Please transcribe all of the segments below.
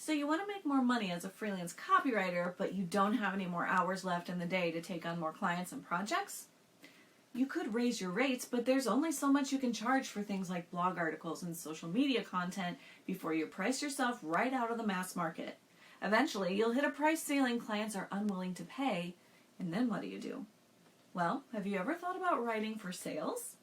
So you want to make more money as a freelance copywriter, but you don't have any more hours left in the day to take on more clients and projects? You could raise your rates, but there's only so much you can charge for things like blog articles and social media content before you price yourself right out of the mass market. Eventually, you'll hit a price ceiling clients are unwilling to pay, and then what do? Well, have you ever thought about writing for sales?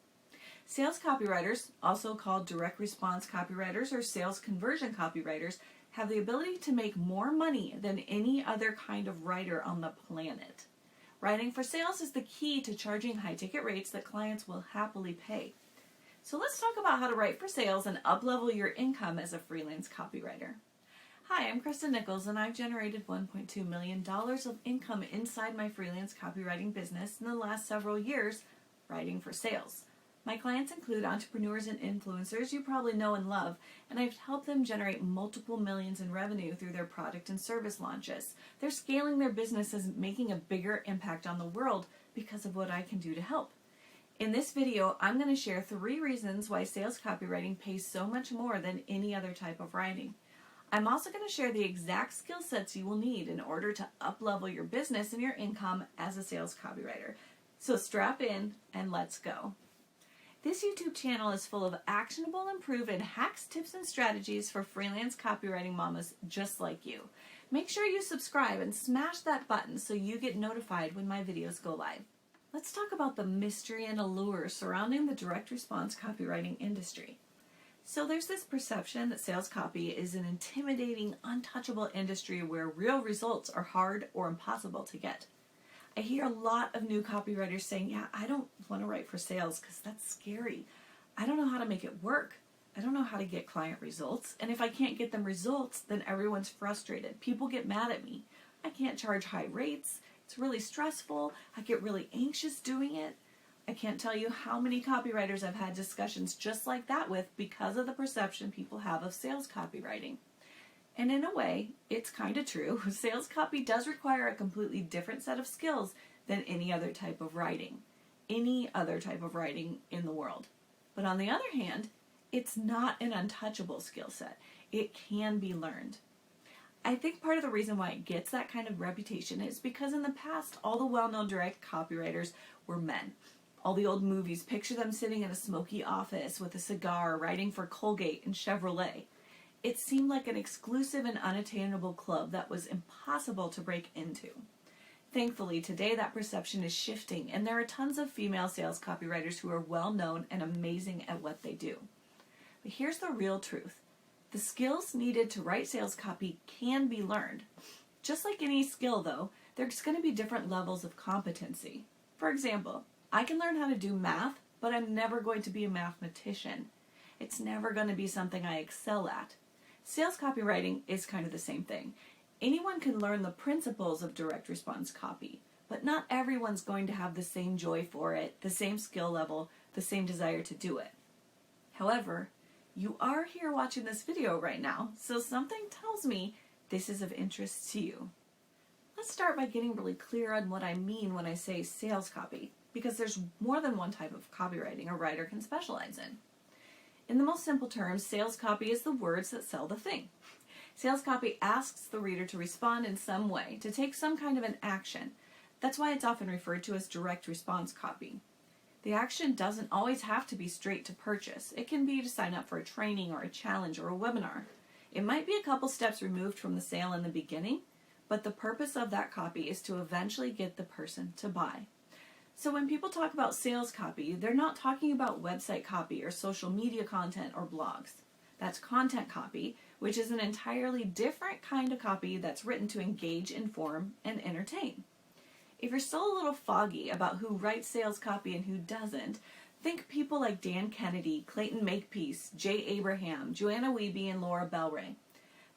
Sales copywriters, also called direct response copywriters or sales conversion copywriters, have the ability to make more money than any other kind of writer on the planet. Writing for sales is the key to charging high-ticket rates that clients will happily pay. So let's talk about how to write for sales and up-level your income as a freelance copywriter. Hi, I'm Christa Nichols, and I've generated $1.2 million of income inside my freelance copywriting business in the last several years writing for sales. My clients include entrepreneurs and influencers you probably know and love, and I've helped them generate multiple millions in revenue through their product and service launches. They're scaling their businesses, making a bigger impact on the world because of what I can do to help. In this video, I'm going to share 3 reasons why sales copywriting pays so much more than any other type of writing. I'm also going to share the exact skill sets you will need in order to up-level your business and your income as a sales copywriter. So strap in and let's go. This YouTube channel is full of actionable and proven hacks, tips, and strategies for freelance copywriting mamas just like you. Make sure you subscribe and smash that button so you get notified when my videos go live. Let's talk about the mystery and allure surrounding the direct response copywriting industry. So there's this perception that sales copy is an intimidating, untouchable industry where real results are hard or impossible to get. I hear a lot of new copywriters saying, yeah, I don't want to write for sales because that's scary. I don't know how to make it work. I don't know how to get client results. And if I can't get them results, then everyone's frustrated. People get mad at me. I can't charge high rates. It's really stressful. I get really anxious doing it. I can't tell you how many copywriters I've had discussions just like that with because of the perception people have of sales copywriting. And in a way, it's kind of true. Sales copy does require a completely different set of skills than any other type of writing. Any other type of writing in the world. But on the other hand, it's not an untouchable skill set. It can be learned. I think part of the reason why it gets that kind of reputation is because in the past, all the well-known direct copywriters were men. All the old movies picture them sitting in a smoky office with a cigar, writing for Colgate and Chevrolet. It seemed like an exclusive and unattainable club that was impossible to break into. Thankfully, today that perception is shifting, and there are tons of female sales copywriters who are well known and amazing at what they do. But here's the real truth. The skills needed to write sales copy can be learned. Just like any skill, though, there's going to be different levels of competency. For example, I can learn how to do math, but I'm never going to be a mathematician. It's never going to be something I excel at. Sales copywriting is kind of the same thing. Anyone can learn the principles of direct response copy, but not everyone's going to have the same joy for it, the same skill level, the same desire to do it. However, you are here watching this video right now, so something tells me this is of interest to you. Let's start by getting really clear on what I mean when I say sales copy, because there's more than one type of copywriting a writer can specialize in. In the most simple terms, sales copy is the words that sell the thing. Sales copy asks the reader to respond in some way, to take some kind of an action. That's why it's often referred to as direct response copy. The action doesn't always have to be straight to purchase. It can be to sign up for a training or a challenge or a webinar. It might be a couple steps removed from the sale in the beginning, but the purpose of that copy is to eventually get the person to buy. So when people talk about sales copy, they're not talking about website copy or social media content or blogs. That's content copy, which is an entirely different kind of copy that's written to engage, inform, and entertain. If you're still a little foggy about who writes sales copy and who doesn't, think people like Dan Kennedy, Clayton Makepeace, Jay Abraham, Joanna Wiebe, and Laura Bellray.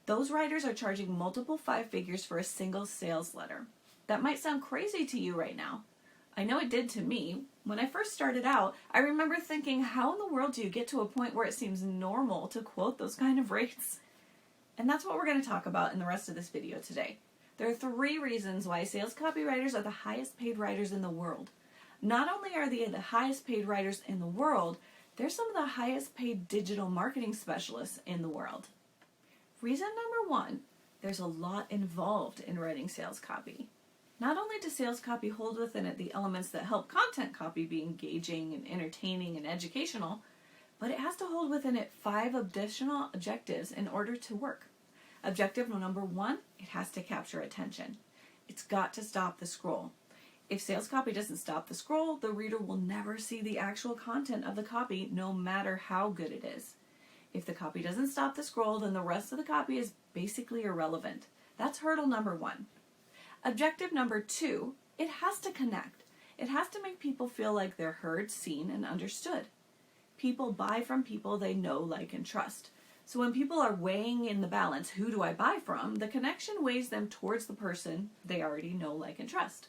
Those writers are charging multiple 5 figures for a single sales letter. That might sound crazy to you right now. I know it did to me. When I first started out, I remember thinking, how in the world do you get to a point where it seems normal to quote those kind of rates? And that's what we're going to talk about in the rest of this video today. There are 3 reasons why sales copywriters are the highest paid writers in the world. Not only are they the highest paid writers in the world, they're some of the highest paid digital marketing specialists in the world. Reason number 1, There's a lot involved in writing sales copy. Not only does sales copy hold within it the elements that help content copy be engaging and entertaining and educational, but it has to hold within it 5 additional objectives in order to work. Objective number 1, it has to capture attention. It's got to stop the scroll. If sales copy doesn't stop the scroll, the reader will never see the actual content of the copy, no matter how good it is. If the copy doesn't stop the scroll, then the rest of the copy is basically irrelevant. That's hurdle number 1. Objective number 2, it has to connect. It has to make people feel like they're heard, seen, and understood. People buy from people they know, like, and trust. So when people are weighing in the balance, who do I buy from, the connection weighs them towards the person they already know, like, and trust.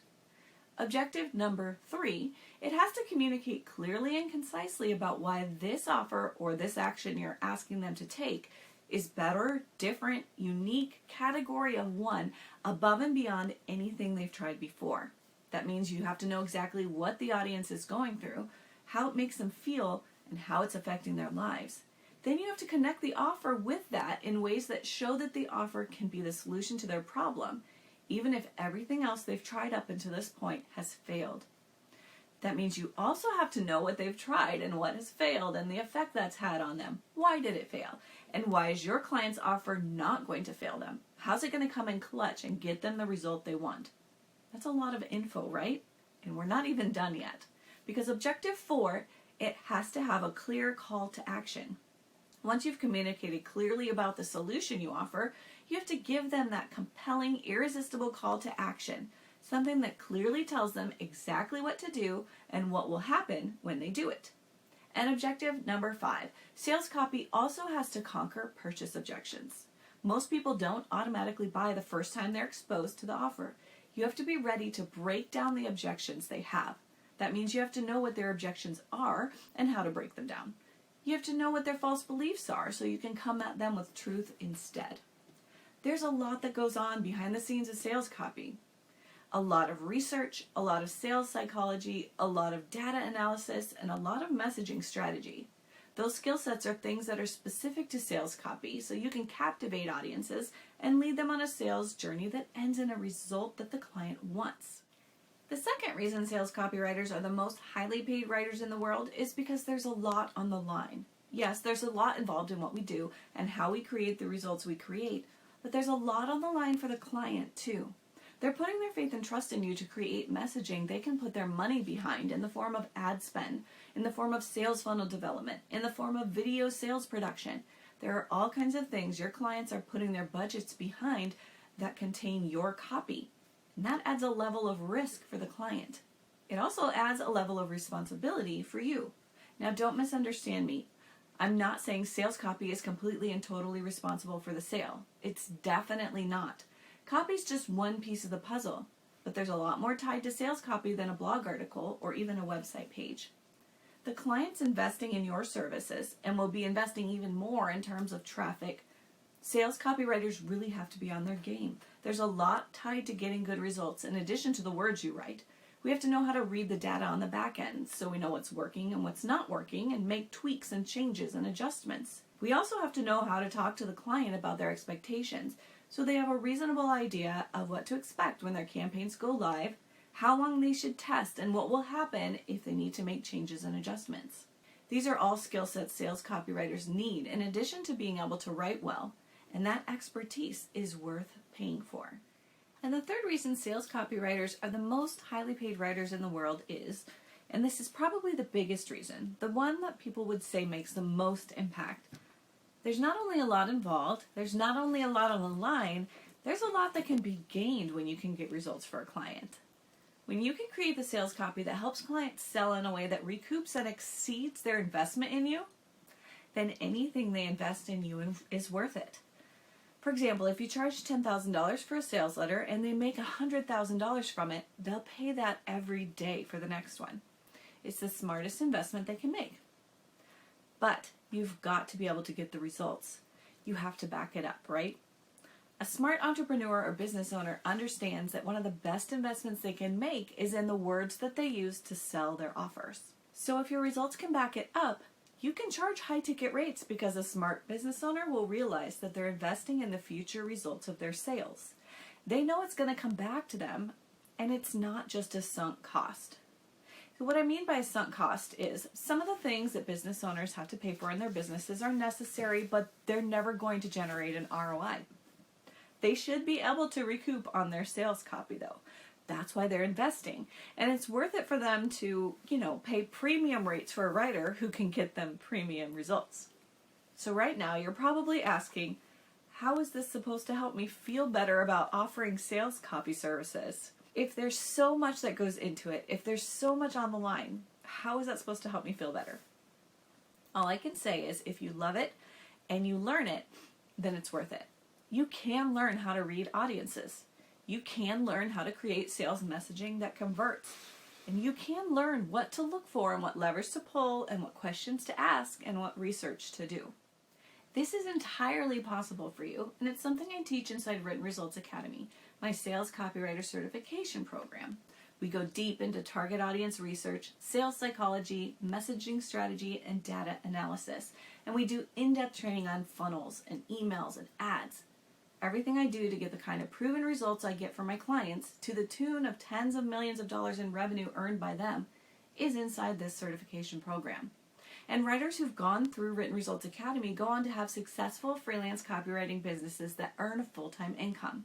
Objective number 3, it has to communicate clearly and concisely about why this offer or this action you're asking them to take is better, different, unique, category of 1, above and beyond anything they've tried before. That means you have to know exactly what the audience is going through, how it makes them feel, and how it's affecting their lives. Then you have to connect the offer with that in ways that show that the offer can be the solution to their problem, even if everything else they've tried up until this point has failed. That means you also have to know what they've tried and what has failed and the effect that's had on them. Why did it fail? And why is your client's offer not going to fail them? How's it going to come in clutch and get them the result they want? That's a lot of info, right? And we're not even done yet. Because objective 4, it has to have a clear call to action. Once you've communicated clearly about the solution you offer, you have to give them that compelling, irresistible call to action, something that clearly tells them exactly what to do and what will happen when they do it. And objective number 5, sales copy also has to conquer purchase objections. Most people don't automatically buy the first time they're exposed to the offer. You have to be ready to break down the objections they have. That means you have to know what their objections are and how to break them down. You have to know what their false beliefs are so you can come at them with truth instead. There's a lot that goes on behind the scenes of sales copy. A lot of research, a lot of sales psychology, a lot of data analysis, and a lot of messaging strategy. Those skill sets are things that are specific to sales copy, so you can captivate audiences and lead them on a sales journey that ends in a result that the client wants. The second reason sales copywriters are the most highly paid writers in the world is because there's a lot on the line. Yes, there's a lot involved in what we do and how we create the results we create, but there's a lot on the line for the client too. They're putting their faith and trust in you to create messaging they can put their money behind in the form of ad spend, in the form of sales funnel development, in the form of video sales production. There are all kinds of things your clients are putting their budgets behind that contain your copy. And that adds a level of risk for the client. It also adds a level of responsibility for you. Now, don't misunderstand me. I'm not saying sales copy is completely and totally responsible for the sale. It's definitely not. Copy's just one piece of the puzzle, but there's a lot more tied to sales copy than a blog article or even a website page. The client's investing in your services and will be investing even more in terms of traffic. Sales copywriters really have to be on their game. There's a lot tied to getting good results in addition to the words you write. We have to know how to read the data on the back end so we know what's working and what's not working and make tweaks and changes and adjustments. We also have to know how to talk to the client about their expectations so they have a reasonable idea of what to expect when their campaigns go live, how long they should test, and what will happen if they need to make changes and adjustments. These are all skill sets sales copywriters need in addition to being able to write well, and that expertise is worth paying for. And the third reason sales copywriters are the most highly paid writers in the world is, and this is probably the biggest reason, the one that people would say makes the most impact. There's not only a lot involved, there's not only a lot on the line, there's a lot that can be gained when you can get results for a client. When you can create the sales copy that helps clients sell in a way that recoups and exceeds their investment in you, then anything they invest in you is worth it. For example, if you charge $10,000 for a sales letter and they make $100,000 from it, they'll pay that every day for the next one. It's the smartest investment they can make. But you've got to be able to get the results. You have to back it up, right? A smart entrepreneur or business owner understands that one of the best investments they can make is in the words that they use to sell their offers. So if your results can back it up, You can charge high ticket rates because a smart business owner will realize that they're investing in the future results of their sales. They know it's going to come back to them, and it's not just a sunk cost. So what I mean by a sunk cost is some of the things that business owners have to pay for in their businesses are necessary, but they're never going to generate an ROI. They should be able to recoup on their sales copy though. That's why they're investing. And it's worth it for them to, pay premium rates for a writer who can get them premium results. So right now you're probably asking, how is this supposed to help me feel better about offering sales copy services? If there's so much that goes into it, if there's so much on the line, how is that supposed to help me feel better? All I can say is if you love it and you learn it, then it's worth it. You can learn how to read audiences. You can learn how to create sales messaging that converts. And you can learn what to look for and what levers to pull and what questions to ask and what research to do. This is entirely possible for you, and it's something I teach inside Written Results Academy, my sales copywriter certification program. We go deep into target audience research, sales psychology, messaging strategy, and data analysis. And we do in-depth training on funnels and emails and ads. Everything I do to get the kind of proven results I get from my clients, to the tune of tens of millions of dollars in revenue earned by them, is inside this certification program. And writers who've gone through Written Results Academy go on to have successful freelance copywriting businesses that earn a full-time income.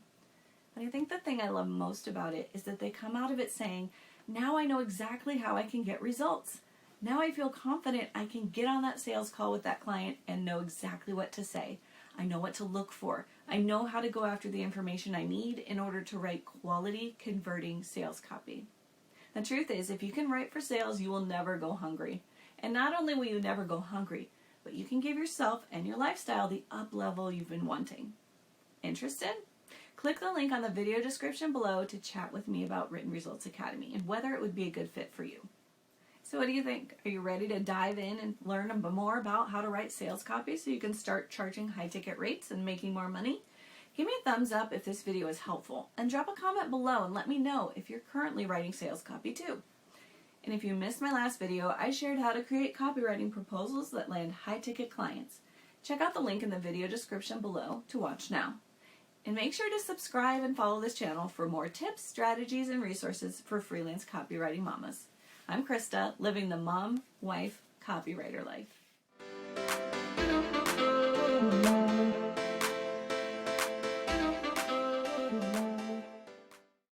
But I think the thing I love most about it is that they come out of it saying, now I know exactly how I can get results. Now I feel confident I can get on that sales call with that client and know exactly what to say. I know what to look for. I know how to go after the information I need in order to write quality converting sales copy. The truth is, if you can write for sales, you will never go hungry. And not only will you never go hungry, but you can give yourself and your lifestyle the up level you've been wanting. Interested? Click the link on the video description below to chat with me about Written Results Academy and whether it would be a good fit for you. So what do you think? Are you ready to dive in and learn more about how to write sales copy so you can start charging high ticket rates and making more money? Give me a thumbs up if this video is helpful, and drop a comment below and let me know if you're currently writing sales copy too. And if you missed my last video, I shared how to create copywriting proposals that land high ticket clients. Check out the link in the video description below to watch now. And make sure to subscribe and follow this channel for more tips, strategies, and resources for freelance copywriting mamas. I'm Christa, living the mom, wife, copywriter life.